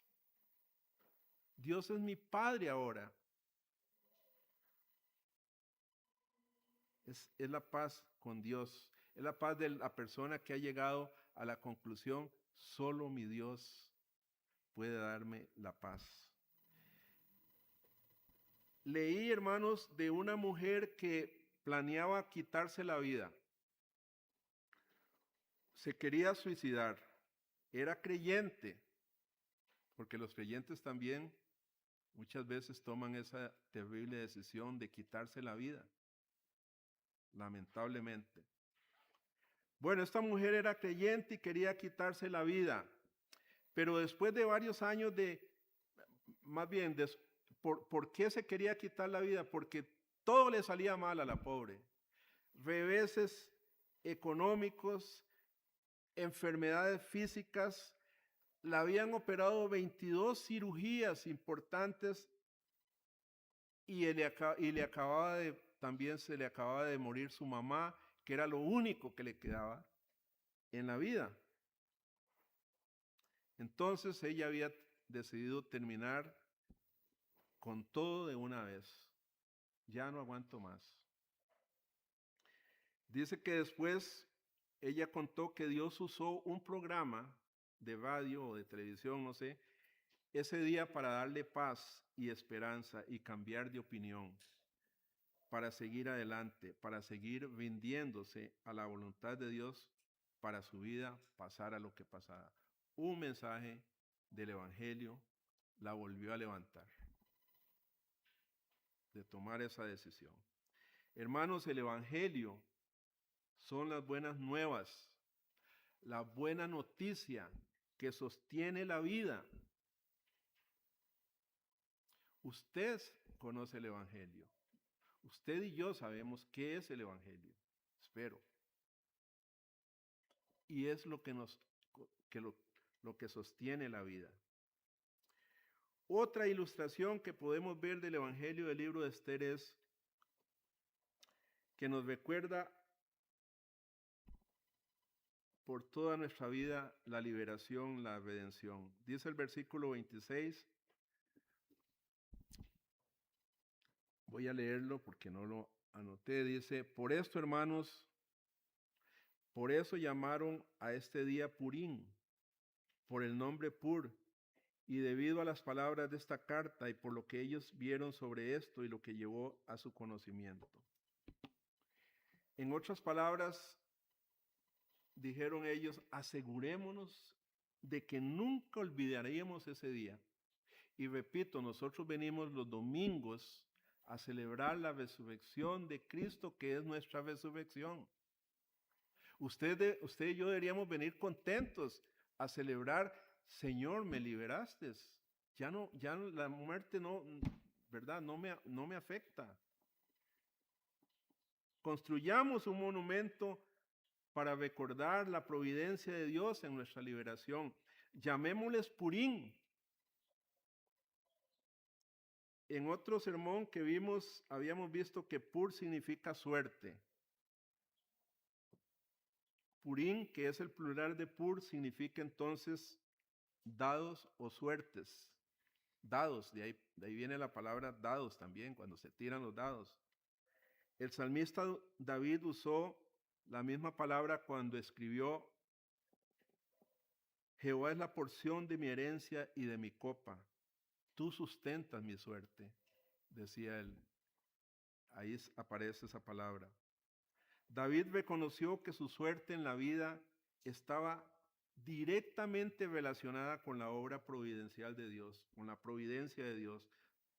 Dios es mi Padre ahora. Es la paz con Dios. Es la paz de la persona que ha llegado a la conclusión, solo mi Dios puede darme la paz. Leí, hermanos, de una mujer que planeaba quitarse la vida. Se quería suicidar. Era creyente, porque los creyentes también muchas veces toman esa terrible decisión de quitarse la vida, lamentablemente. Bueno, esta mujer era creyente y quería quitarse la vida, pero después de varios años más bien, ¿por qué se quería quitar la vida? Porque todo le salía mal a la pobre. Reveses económicos, enfermedades físicas, la habían operado 22 cirugías importantes y también se le acababa de morir su mamá, que era lo único que le quedaba en la vida. Entonces ella había decidido terminar con todo de una vez. Ya no aguanto más. Dice que después ella contó que Dios usó un programa de radio o de televisión, no sé, ese día para darle paz y esperanza y cambiar de opinión, para seguir adelante, para seguir rindiéndose a la voluntad de Dios para su vida, pasara lo que pasara. Un mensaje del Evangelio la volvió a levantar, de tomar esa decisión. Hermanos, el Evangelio son las buenas nuevas, la buena noticia que sostiene la vida. Usted conoce el Evangelio. Usted y yo sabemos qué es el Evangelio. Espero. Y es lo que lo que sostiene la vida. Otra ilustración que podemos ver del Evangelio del libro de Esther es que nos recuerda por toda nuestra vida la liberación, la redención. Dice el versículo 26, voy a leerlo porque no lo anoté, dice, por esto, hermanos, por eso llamaron a este día Purim, por el nombre Pur, y debido a las palabras de esta carta y por lo que ellos vieron sobre esto y lo que llevó a su conocimiento. En otras palabras, dijeron ellos, asegurémonos de que nunca olvidaríamos ese día. Y repito, nosotros venimos los domingos a celebrar la resurrección de Cristo, que es nuestra resurrección. Usted y yo deberíamos venir contentos a celebrar, Señor, me liberaste. Ya la muerte no, ¿verdad? No me afecta. Construyamos un monumento para recordar la providencia de Dios en nuestra liberación. Llamémosles Purim. En otro sermón que vimos, habíamos visto que Pur significa suerte. Purim, que es el plural de Pur, significa entonces dados o suertes. dados, de ahí viene la palabra dados también, cuando se tiran los dados. El salmista David usó la misma palabra cuando escribió: Jehová es la porción de mi herencia y de mi copa. Tú sustentas mi suerte, decía él. Ahí aparece esa palabra. David reconoció que su suerte en la vida estaba directamente relacionada con la obra providencial de Dios, con la providencia de Dios.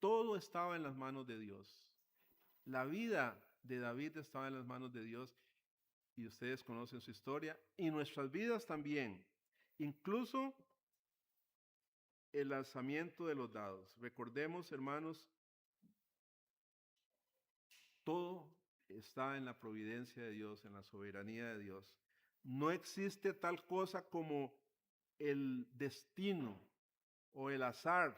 Todo estaba en las manos de Dios. La vida de David estaba en las manos de Dios, y ustedes conocen su historia, y nuestras vidas también. Incluso el lanzamiento de los dados. Recordemos, hermanos, todo está en la providencia de Dios, en la soberanía de Dios. No existe tal cosa como el destino o el azar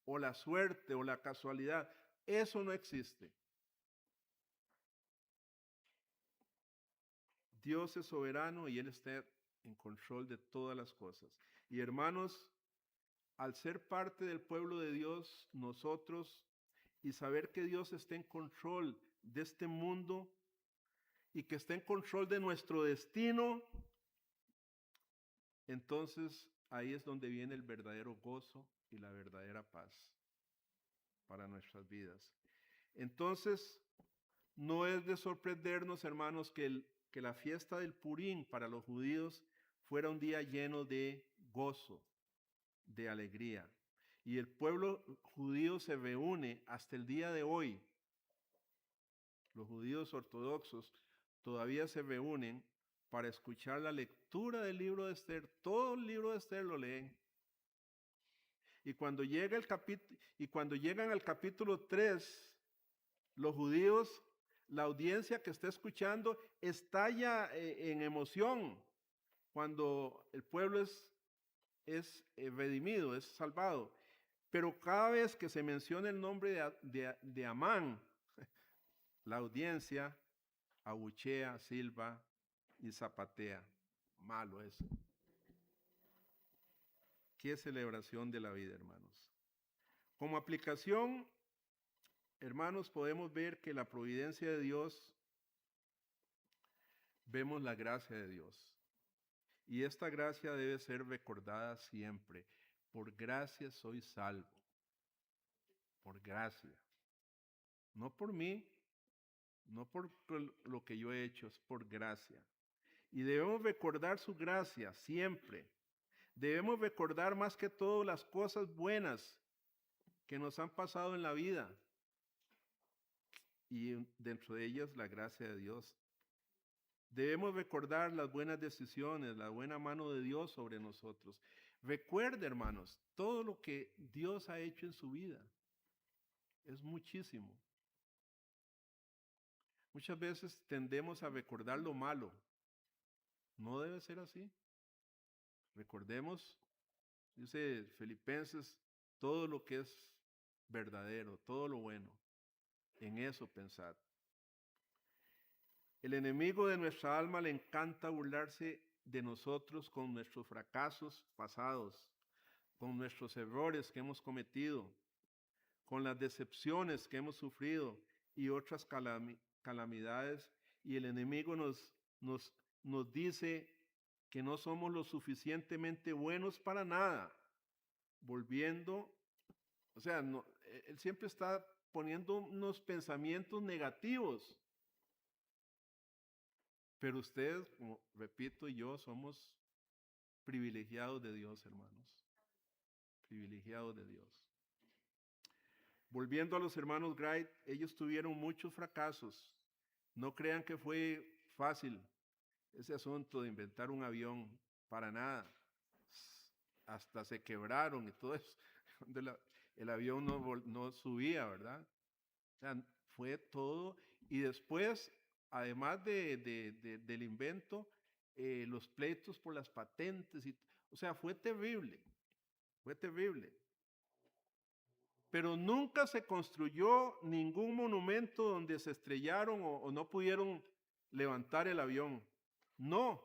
o la suerte o la casualidad. Eso no existe. Dios es soberano y Él está en control de todas las cosas. Y hermanos, al ser parte del pueblo de Dios, nosotros, y saber que Dios está en control de este mundo y que está en control de nuestro destino, entonces ahí es donde viene el verdadero gozo y la verdadera paz para nuestras vidas. Entonces, no es de sorprendernos, hermanos, que la fiesta del Purim para los judíos fuera un día lleno de gozo, de alegría. Y el pueblo judío se reúne hasta el día de hoy. Los judíos ortodoxos todavía se reúnen para escuchar la lectura del libro de Esther. Todo el libro de Esther lo leen. Y cuando llegan al capítulo 3, los judíos, la audiencia que está escuchando, estalla en emoción cuando el pueblo es redimido, es salvado. Pero cada vez que se menciona el nombre de Amán, la audiencia abuchea, silba y zapatea. Malo eso. Qué celebración de la vida, hermanos. Como aplicación, hermanos, podemos ver que la providencia de Dios, vemos la gracia de Dios. Y esta gracia debe ser recordada siempre. Por gracia soy salvo. Por gracia. No por mí, no por lo que yo he hecho, es por gracia. Y debemos recordar su gracia siempre. Debemos recordar más que todo las cosas buenas que nos han pasado en la vida. Y dentro de ellas la gracia de Dios. Debemos recordar las buenas decisiones, la buena mano de Dios sobre nosotros. Recuerde, hermanos, todo lo que Dios ha hecho en su vida. Es muchísimo. Muchas veces tendemos a recordar lo malo. No debe ser así. Recordemos, dice Filipenses, todo lo que es verdadero, todo lo bueno. En eso pensad. El enemigo de nuestra alma le encanta burlarse de nosotros con nuestros fracasos pasados, con nuestros errores que hemos cometido, con las decepciones que hemos sufrido y otras calamidades. Y el enemigo nos dice que no somos lo suficientemente buenos para nada, volviendo, o sea, él siempre está poniendo unos pensamientos negativos. Pero ustedes, como repito, y yo somos privilegiados de Dios, hermanos. Privilegiados de Dios. Volviendo a los hermanos Wright, ellos tuvieron muchos fracasos. No crean que fue fácil ese asunto de inventar un avión, para nada. Hasta se quebraron y todo eso. El avión no subía, ¿verdad? O sea, fue todo. Y después, además del invento, los pleitos por las patentes. O sea, fue terrible. Fue terrible. Pero nunca se construyó ningún monumento donde se estrellaron o no pudieron levantar el avión. No,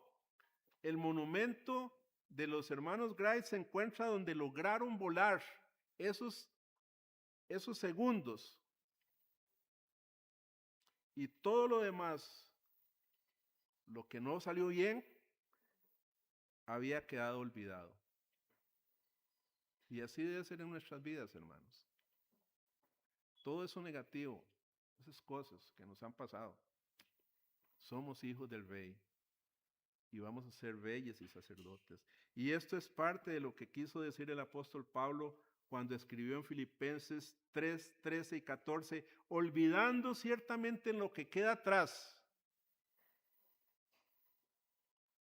el monumento de los hermanos Wright se encuentra donde lograron volar esos, esos segundos y todo lo demás, lo que no salió bien, había quedado olvidado. Y así debe ser en nuestras vidas, hermanos. Todo eso negativo, esas cosas que nos han pasado, somos hijos del Rey y vamos a ser reyes y sacerdotes. Y esto es parte de lo que quiso decir el apóstol Pablo cuando escribió en Filipenses 3, 13 y 14, olvidando ciertamente en lo que queda atrás,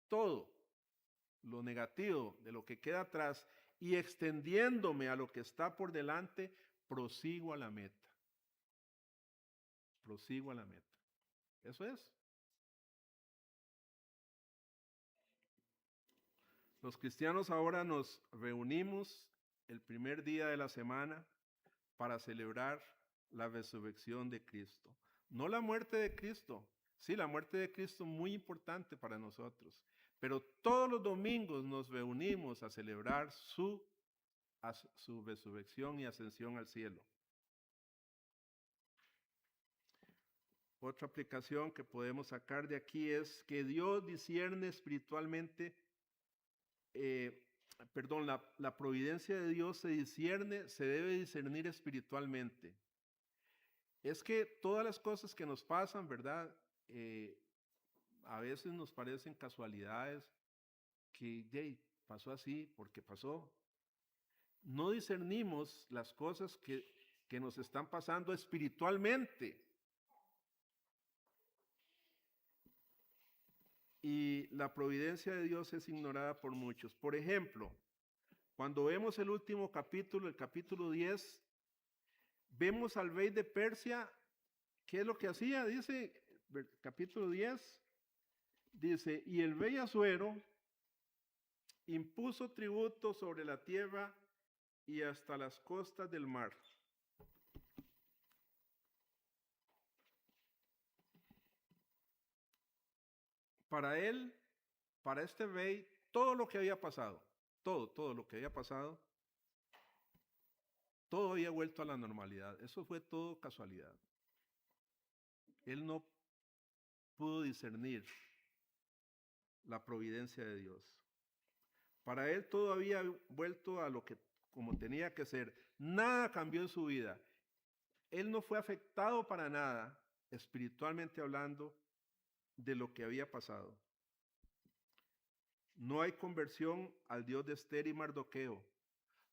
todo lo negativo de lo que queda atrás y extendiéndome a lo que está por delante, prosigo a la meta. Prosigo a la meta. Eso es. Los cristianos ahora nos reunimos el primer día de la semana para celebrar la resurrección de Cristo. No la muerte de Cristo. Sí, la muerte de Cristo es muy importante para nosotros. Pero todos los domingos nos reunimos a celebrar su resurrección y ascensión al cielo. Otra aplicación que podemos sacar de aquí es que Dios discierne espiritualmente, la providencia de Dios se debe discernir espiritualmente. Es que todas las cosas que nos pasan, ¿verdad? A veces nos parecen casualidades que pasó así porque pasó. No discernimos las cosas que nos están pasando espiritualmente. Y la providencia de Dios es ignorada por muchos. Por ejemplo, cuando vemos el último capítulo, el capítulo 10, vemos al rey de Persia, ¿qué es lo que hacía? Dice, capítulo 10, dice, y el rey Asuero impuso tributo sobre la tierra y hasta las costas del mar. Para él, para este rey, todo lo que había pasado, todo lo que había pasado, todo había vuelto a la normalidad. Eso fue todo casualidad. Él no pudo discernir la providencia de Dios. Para él todo había vuelto a lo que como tenía que ser. Nada cambió en su vida. Él no fue afectado para nada, espiritualmente hablando, de lo que había pasado. No hay conversión al Dios de Esther y Mardoqueo.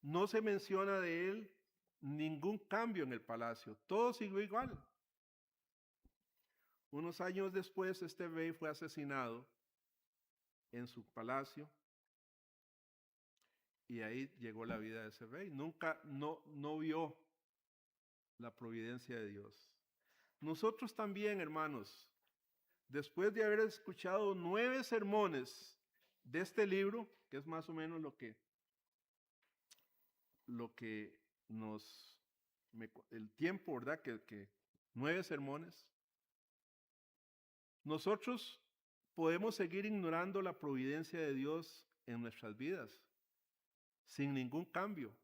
No se menciona de él ningún cambio en el palacio. Todo siguió igual. Unos años después, este rey fue asesinado en su palacio y ahí llegó la vida de ese rey. Nunca, no vio la providencia de Dios. Nosotros también, hermanos, después de haber escuchado 9 sermones de este libro, que es más o menos lo que el tiempo, ¿verdad? Que 9 sermones, nosotros podemos seguir ignorando la providencia de Dios en nuestras vidas, sin ningún cambio.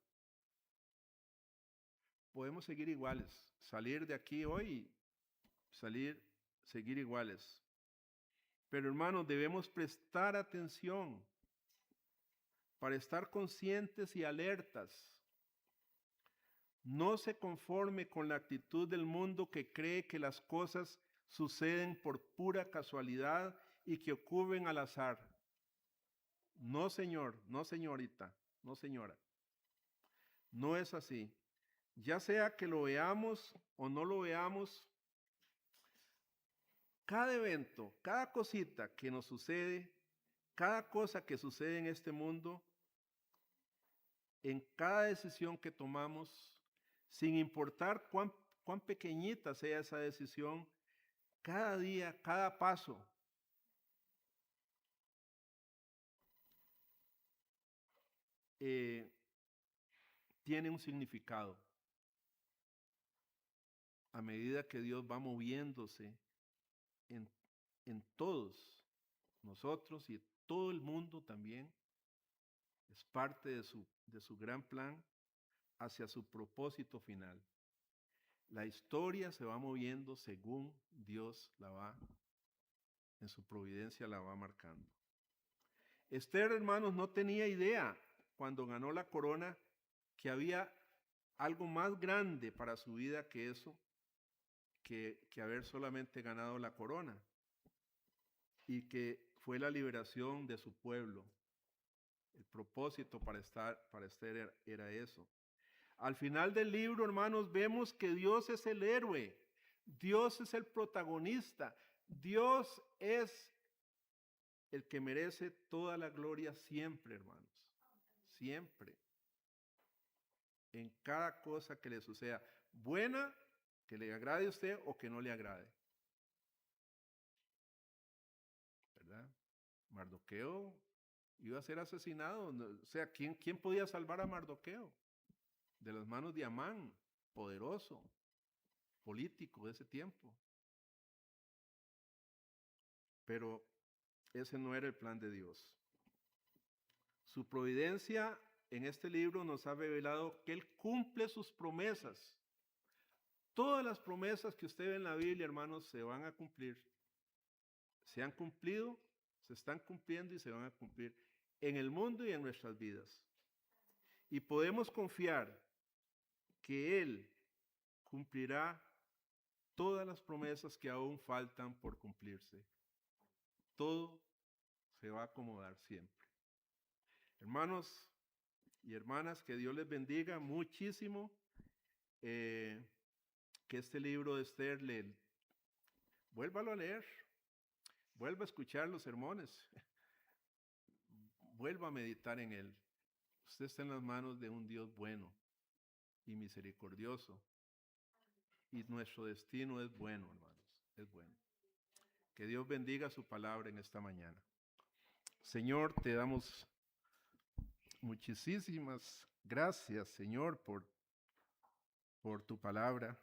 Podemos seguir iguales, salir de aquí hoy y seguir iguales. Pero hermanos, debemos prestar atención para estar conscientes y alertas. No se conforme con la actitud del mundo que cree que las cosas suceden por pura casualidad y que ocurren al azar. No, señor, no, señorita, no, señora. No es así. Ya sea que lo veamos o no lo veamos, cada evento, cada cosita que nos sucede, cada cosa que sucede en este mundo, en cada decisión que tomamos, sin importar cuán pequeñita sea esa decisión, cada día, cada paso, tiene un significado. A medida que Dios va moviéndose en todos nosotros y todo el mundo también, es parte de su gran plan hacia su propósito final. La historia se va moviendo según Dios la va, en su providencia la va marcando. Esther, hermanos, no tenía idea cuando ganó la corona que había algo más grande para su vida que eso, que haber solamente ganado la corona, y que fue la liberación de su pueblo. El propósito para Esther era eso. Al final del libro, hermanos, vemos que Dios es el héroe, Dios es el protagonista, Dios es el que merece toda la gloria siempre, hermanos, siempre. En cada cosa que le suceda, buena, que le agrade a usted o que no le agrade. ¿Verdad? Mardoqueo iba a ser asesinado. O sea, ¿quién podía salvar a Mardoqueo? De las manos de Amán, poderoso, político de ese tiempo. Pero ese no era el plan de Dios. Su providencia en este libro nos ha revelado que Él cumple sus promesas. Todas las promesas que usted ve en la Biblia, hermanos, se van a cumplir. Se han cumplido, se están cumpliendo y se van a cumplir en el mundo y en nuestras vidas. Y podemos confiar que Él cumplirá todas las promesas que aún faltan por cumplirse. Todo se va a acomodar siempre. Hermanos y hermanas, que Dios les bendiga muchísimo. Que este libro de Esther, vuélvalo a leer, vuelva a escuchar los sermones, vuelva a meditar en él. Usted está en las manos de un Dios bueno y misericordioso. Y nuestro destino es bueno, hermanos, es bueno. Que Dios bendiga su palabra en esta mañana. Señor, te damos muchísimas gracias, Señor, por tu palabra.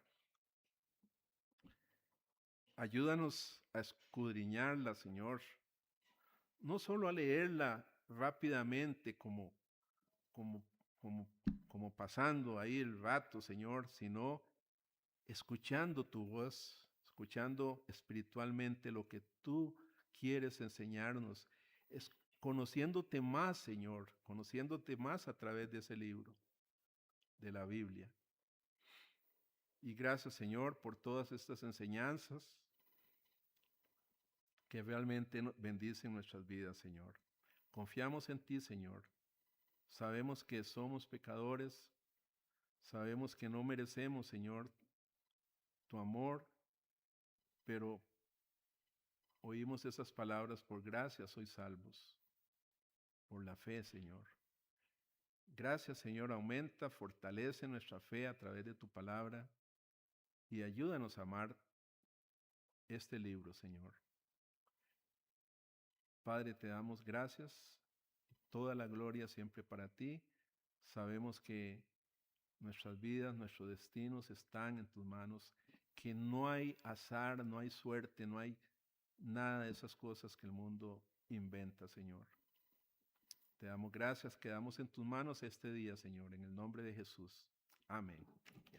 Ayúdanos a escudriñarla, Señor. No solo a leerla rápidamente como pasando ahí el rato, Señor, sino escuchando tu voz, escuchando espiritualmente lo que tú quieres enseñarnos, conociéndote más, Señor, conociéndote más a través de ese libro, de la Biblia. Y gracias, Señor, por todas estas enseñanzas que realmente bendicen nuestras vidas, Señor. Confiamos en ti, Señor. Sabemos que somos pecadores, sabemos que no merecemos, Señor, tu amor, pero oímos esas palabras: por gracia sois salvos, por la fe, Señor. Gracias, Señor, aumenta, fortalece nuestra fe a través de tu palabra y ayúdanos a amar este libro, Señor. Padre, te damos gracias, toda la gloria siempre para ti. Sabemos que nuestras vidas, nuestros destinos están en tus manos, que no hay azar, no hay suerte, no hay nada de esas cosas que el mundo inventa, Señor. Te damos gracias, quedamos en tus manos este día, Señor, en el nombre de Jesús. Amén. Amén.